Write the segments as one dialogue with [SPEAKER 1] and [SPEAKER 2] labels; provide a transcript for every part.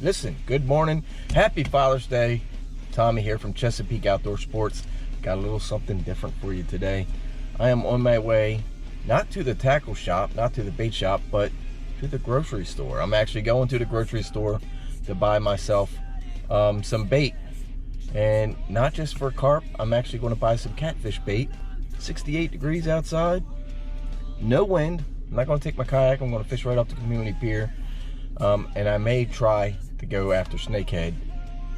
[SPEAKER 1] Listen, good morning, happy Father's Day. Tommy here from Chesapeake Outdoor Sports. Got a little something different for you today. I am on my way, not to the tackle shop, not to the bait shop, but to the grocery store. I'm actually going to the grocery store to buy myself some bait. And not just for carp, I'm actually going to buy some catfish bait. 68 degrees outside, no wind. I'm not going to take my kayak, I'm going to fish right off the community pier. And I may try to go after snakehead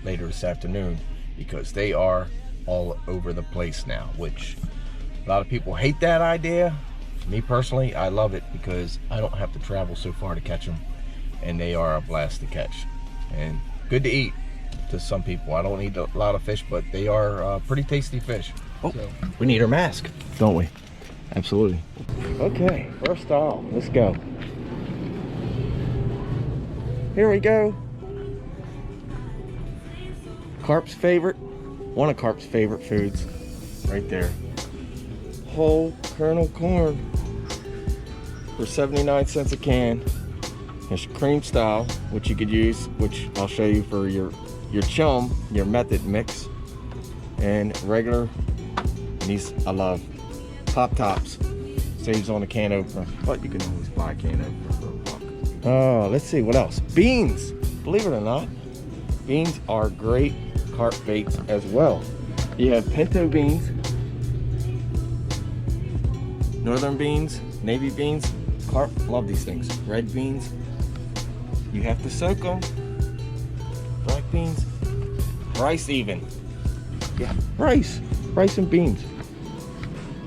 [SPEAKER 1] later this afternoon because they are all over the place now, which a lot of people hate that idea. Me personally, I love it because I don't have to travel so far to catch them, and they are a blast to catch and good to eat to some people. I don't eat a lot of fish, but they are pretty tasty fish. Oh, so we need our mask, don't we? Absolutely. Okay, first off, let's go. Here we go. Carp's favorite, one of Carp's favorite foods, right there. Whole kernel corn for 79 cents a can. There's cream style, which you could use, which I'll show you for your chum, your method mix, and regular. These I love. Pop tops, saves on a can opener, but you can always buy a can opener for $1. Oh, let's see what else. Beans, believe it or not, beans are great carp baits as well. You have pinto beans, northern beans, navy beans. Carp love these things. Red beans, you have to soak them. Black beans, rice even. Yeah, rice and beans.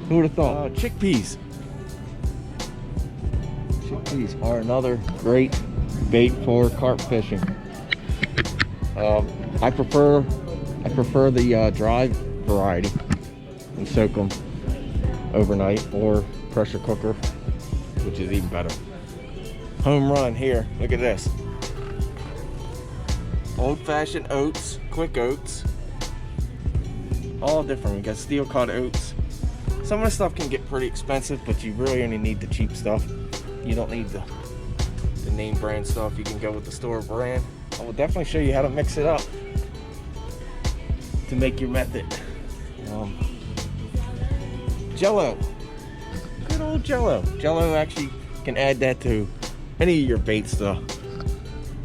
[SPEAKER 1] Who would have thought? Chickpeas. Chickpeas are another great bait for carp fishing. I prefer the dry variety and soak them overnight, or pressure cooker, which is even better. Home run here. Look at this. Old-fashioned oats, quick oats. All different. We got steel cut oats. Some of the stuff can get pretty expensive, but you really only need the cheap stuff. You don't need the name brand stuff. You can go with the store brand. I will definitely show you how to mix it up to make your method. Jello, good old Jello. Jello actually can add that to any of your baits to,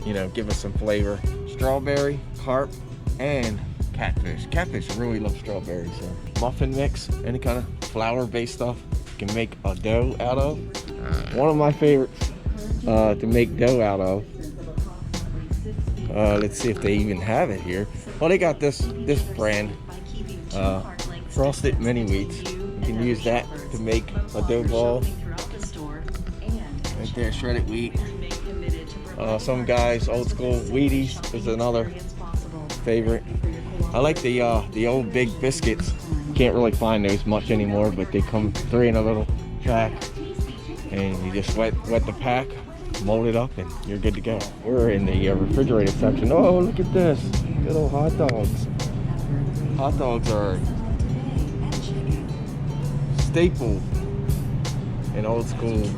[SPEAKER 1] you know, give us some flavor. Strawberry, carp, and catfish. Catfish really love strawberries. So muffin mix, any kind of flour-based stuff you can make a dough out of. One of my favorites to make dough out of. Let's see if they even have it here. Well, they got this brand, frosted mini wheats. You can use that to make a dough ball. Right there, shredded wheat. Some guys, old school Wheaties is another favorite. I like the old big biscuits. Can't really find those much anymore, but they come 3 in a little pack, and you just wet the pack, mold it up, and you're good to go. We're in the refrigerated section. Oh, look at this, good old hot dogs. Hot dogs are a staple in old school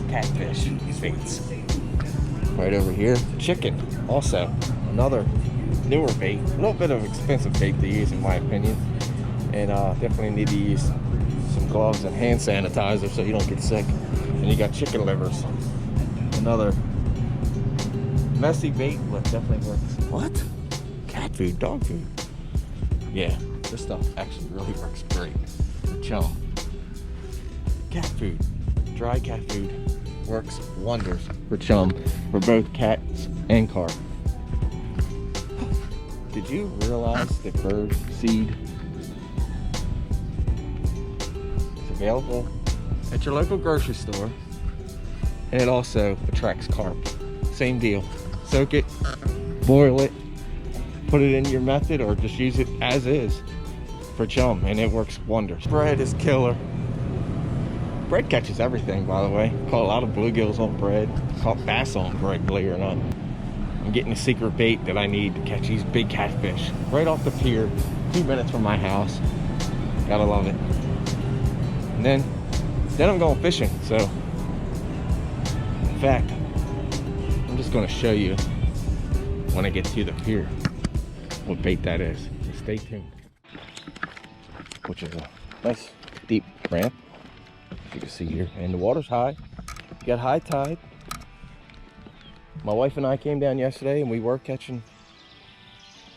[SPEAKER 1] catfish baits. Right over here, chicken, also another newer bait. A little bit of expensive bait to use in my opinion, and definitely need to use some gloves and hand sanitizer so you don't get sick. And you got chicken livers, another messy bait, but definitely works. What? Cat food, dog food. Yeah, this stuff actually really works great for chum. Cat food, dry cat food works wonders for chum, for both cats and carp. Did you realize that bird seed is available at your local grocery store, and it also attracts carp? Same deal. Soak it, boil it, put it in your method, or just use it as is for chum, and it works wonders. Bread is killer. Bread catches everything, by the way. Caught a lot of bluegills on bread. Caught bass on bread, believe it or not. I'm getting a secret bait that I need to catch these big catfish right off the pier, 2 minutes from my house. Gotta love it. And then I'm going fishing. So, in fact, I'm just gonna show you when I get to the pier what bait that is. So stay tuned. Which is a nice deep ramp, you can see here, and the water's high. You got high tide. My wife and I came down yesterday and we were catching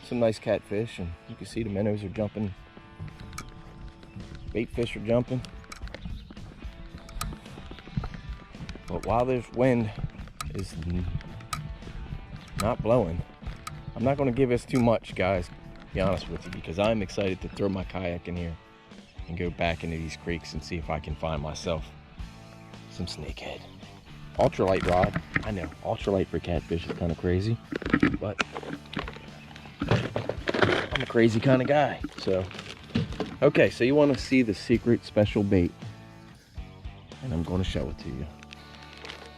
[SPEAKER 1] some nice catfish, and you can see the minnows are jumping, bait fish are jumping. But while this wind is not blowing, I'm not going to give us too much, guys, to be honest with you, because I'm excited to throw my kayak in here and go back into these creeks and see if I can find myself some snakehead. Ultralight rod. I know, ultralight for catfish is kind of crazy, but I'm a crazy kind of guy. So, okay, so you want to see the secret special bait, and I'm going to show it to you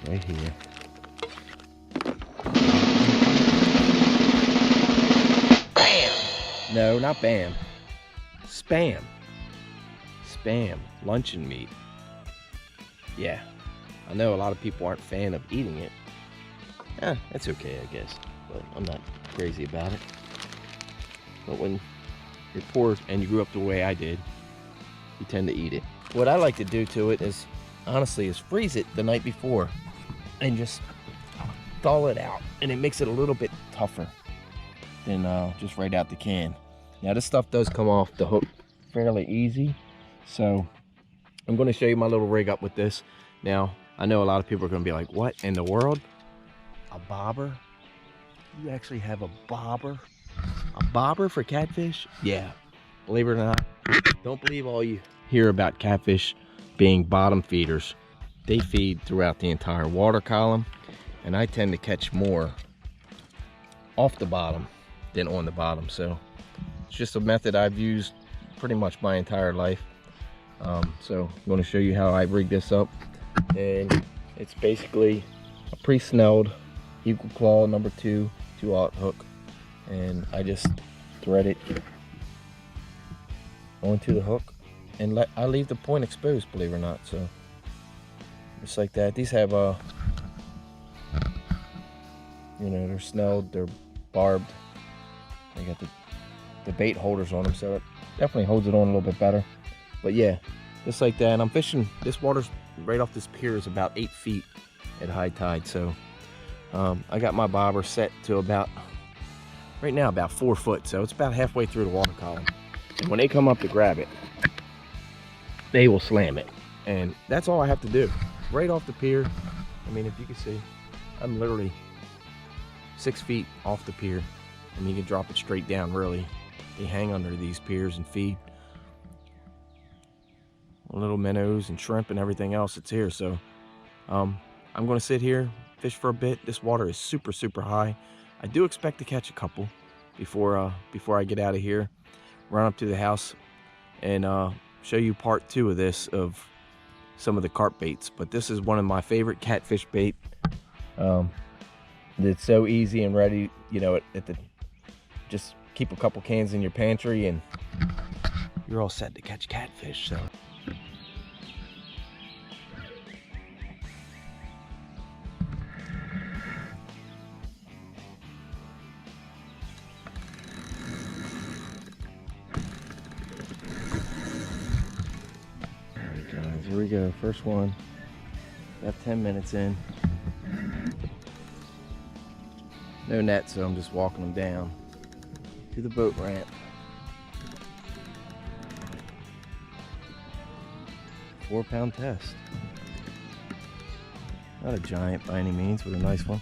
[SPEAKER 1] right here. Bam! No, not bam. Spam. Spam. Luncheon meat. Yeah, I know a lot of people aren't a fan of eating it. That's okay, I guess, but I'm not crazy about it. But when you're poor and you grew up the way I did, you tend to eat it. What I like to do to it is, honestly, is freeze it the night before and just thaw it out, and it makes it a little bit tougher than just right out the can. Now this stuff does come off the hook fairly easy, so I'm going to show you my little rig up with this. Now I know a lot of people are going to be like, what in the world? A bobber? You actually have a bobber? A bobber for catfish? Yeah, believe it or not. Don't believe all you hear about catfish being bottom feeders. They feed throughout the entire water column, and I tend to catch more off the bottom than on the bottom. So it's just a method I've used pretty much my entire life. So I'm going to show you how I rig this up, and it's basically a pre-snelled equal claw number 2 2/0 hook, and I just thread it onto the hook, and I leave the point exposed, believe it or not. So just like that. These have you know, they're snelled, they're barbed, they got the bait holders on them, so it definitely holds it on a little bit better. But yeah, just like that. And I'm fishing, this water's right off this pier is about 8 feet at high tide. So I got my bobber set to about, right now, about 4 foot. So it's about halfway through the water column. And when they come up to grab it, they will slam it. And that's all I have to do. Right off the pier. I mean, if you can see, I'm literally 6 feet off the pier. And you can drop it straight down, really. They hang under these piers and feed little minnows and shrimp and everything else that's here. So I'm going to sit here, fish for a bit. This water is super, super high. I do expect to catch a couple before I get out of here, run up to the house, and show you part 2 of this, of some of the carp baits. But this is one of my favorite catfish bait. It's so easy and ready, you know, just keep a couple cans in your pantry and you're all set to catch catfish. So here we go, first one. Got 10 minutes in. No net, so I'm just walking them down to the boat ramp. £4 test. Not a giant by any means, but a nice one.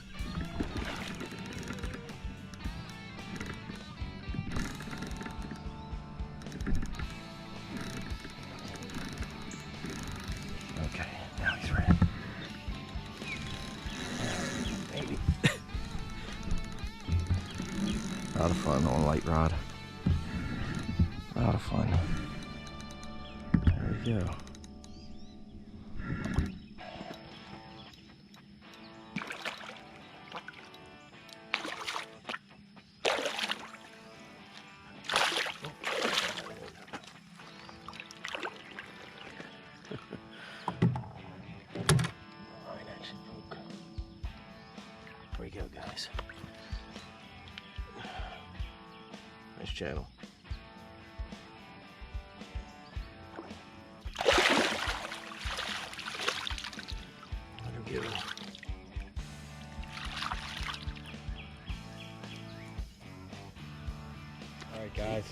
[SPEAKER 1] A lot of fun on a light rod. A lot of fun. There we go. There we go, guys. Nice channel. Let him get him. Alright guys,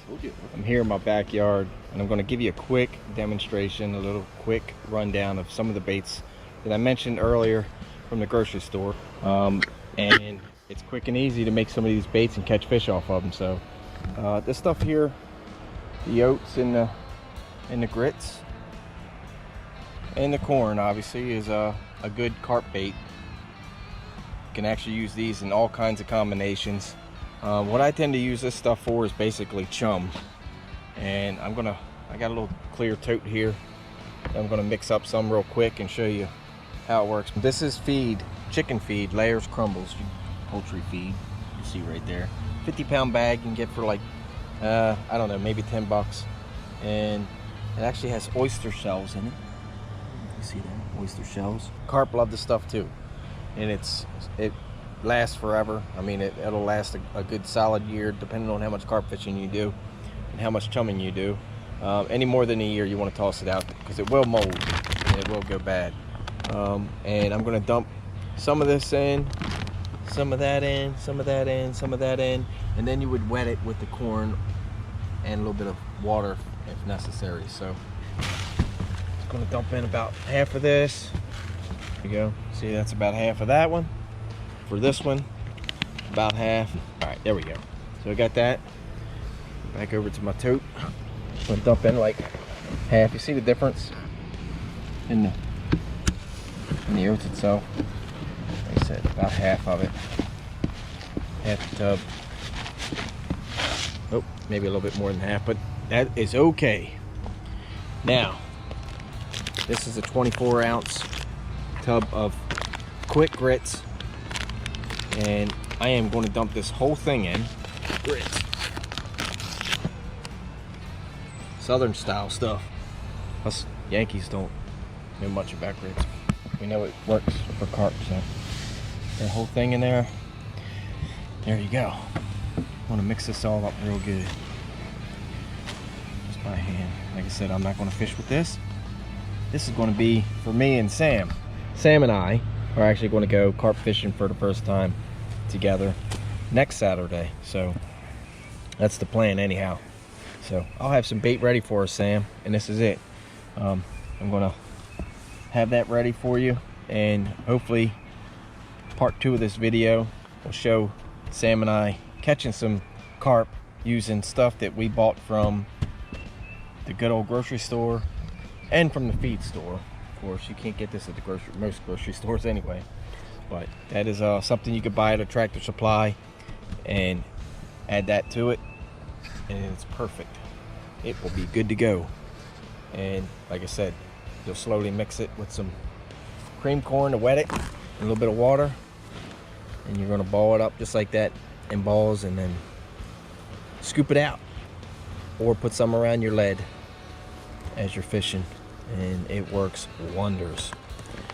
[SPEAKER 1] I'm here in my backyard and I'm going to give you a quick demonstration, a little quick rundown of some of the baits that I mentioned earlier from the grocery store. And it's quick and easy to make some of these baits and catch fish off of them. So this stuff here, the oats and the grits and the corn obviously is a good carp bait. You can actually use these in all kinds of combinations. What I tend to use this stuff for is basically chum, and I got a little clear tote here. I'm gonna mix up some real quick and show you how it works. This is feed, chicken feed, Layers Crumbles, poultry feed. You see right there, 50-pound bag you can get for like I don't know, maybe 10 bucks, and it actually has oyster shells in it. You see that, oyster shells. Carp love this stuff too, and it lasts forever. I mean, it'll last a good solid year, depending on how much carp fishing you do and how much chumming you do. Any more than a year, you want to toss it out because it will mold and it will go bad. And I'm going to dump some of this in, some of that in, some of that in, some of that in, and then you would wet it with the corn and a little bit of water if necessary. So I'm going to dump in about half of this. There you go. See, that's about half of that one. For this one, about half. All right, there we go. So I got that. Back over to my tote. I'm gonna dump in like half. You see the difference in the oats itself? Like I said, about half of it. Half the tub. Oh, maybe a little bit more than half, but that is okay. Now, this is a 24-ounce tub of quick grits. And I am going to dump this whole thing in. Grits. Southern style stuff. Us Yankees don't know much about grits. We know it works for carp, so that whole thing in there. There you go. I want to mix this all up real good. Just by hand. Like I said, I'm not going to fish with this. This is going to be for me and Sam. Sam and I are actually going to go carp fishing for the first time together next Saturday, so that's the plan anyhow. So I'll have some bait ready for us, Sam, and this is it. I'm gonna have that ready for you, and hopefully part 2 of this video will show Sam and I catching some carp using stuff that we bought from the good old grocery store and from the feed store. Of course, you can't get this at the most grocery stores anyway, but that is something you could buy at a Tractor Supply and add that to it, and it's perfect. It will be good to go. And like I said, you'll slowly mix it with some cream corn to wet it, and a little bit of water, and you're going to ball it up just like that in balls, and then scoop it out or put some around your lead as you're fishing, and it works wonders.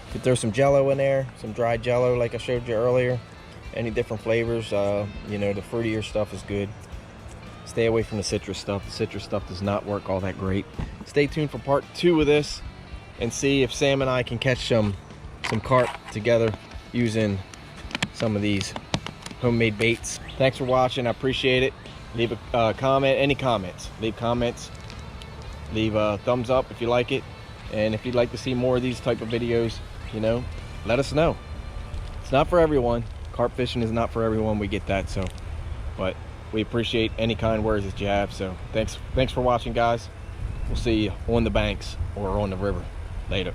[SPEAKER 1] You could throw some jello in there, some dried jello like I showed you earlier. Any different flavors, you know, the fruitier stuff is good. Stay away from the citrus stuff. The citrus stuff does not work all that great. Stay tuned for part 2 of this and see if Sam and I can catch some carp together using some of these homemade baits. Thanks for watching. I appreciate it. Leave a comment, any comments. Leave comments. Leave a thumbs up if you like it. And if you'd like to see more of these type of videos, you know, let us know. It's not for everyone. Carp fishing is not for everyone. We get that, so, but we appreciate any kind words that you have. So thanks for watching, guys. We'll see you on the banks or on the river later.